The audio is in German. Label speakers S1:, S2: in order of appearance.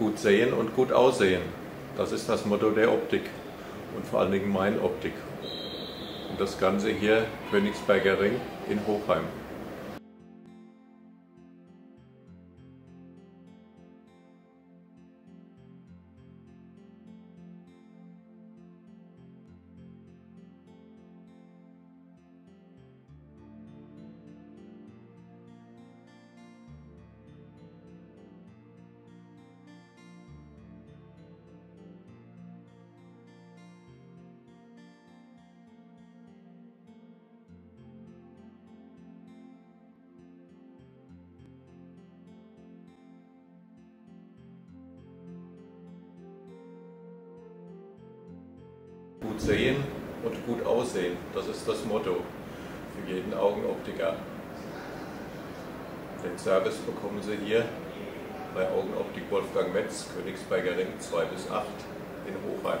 S1: Gut sehen und gut aussehen. Das ist das Motto der Optik und vor allen Dingen mein Optik. Und das Ganze hier Königsberger Ring in Hochheim. Gut sehen und gut aussehen, das ist das Motto für jeden Augenoptiker. Den Service bekommen Sie hier bei Augenoptik Wolfgang Metz, Königsberger Ring 2 bis 8 in Hochheim.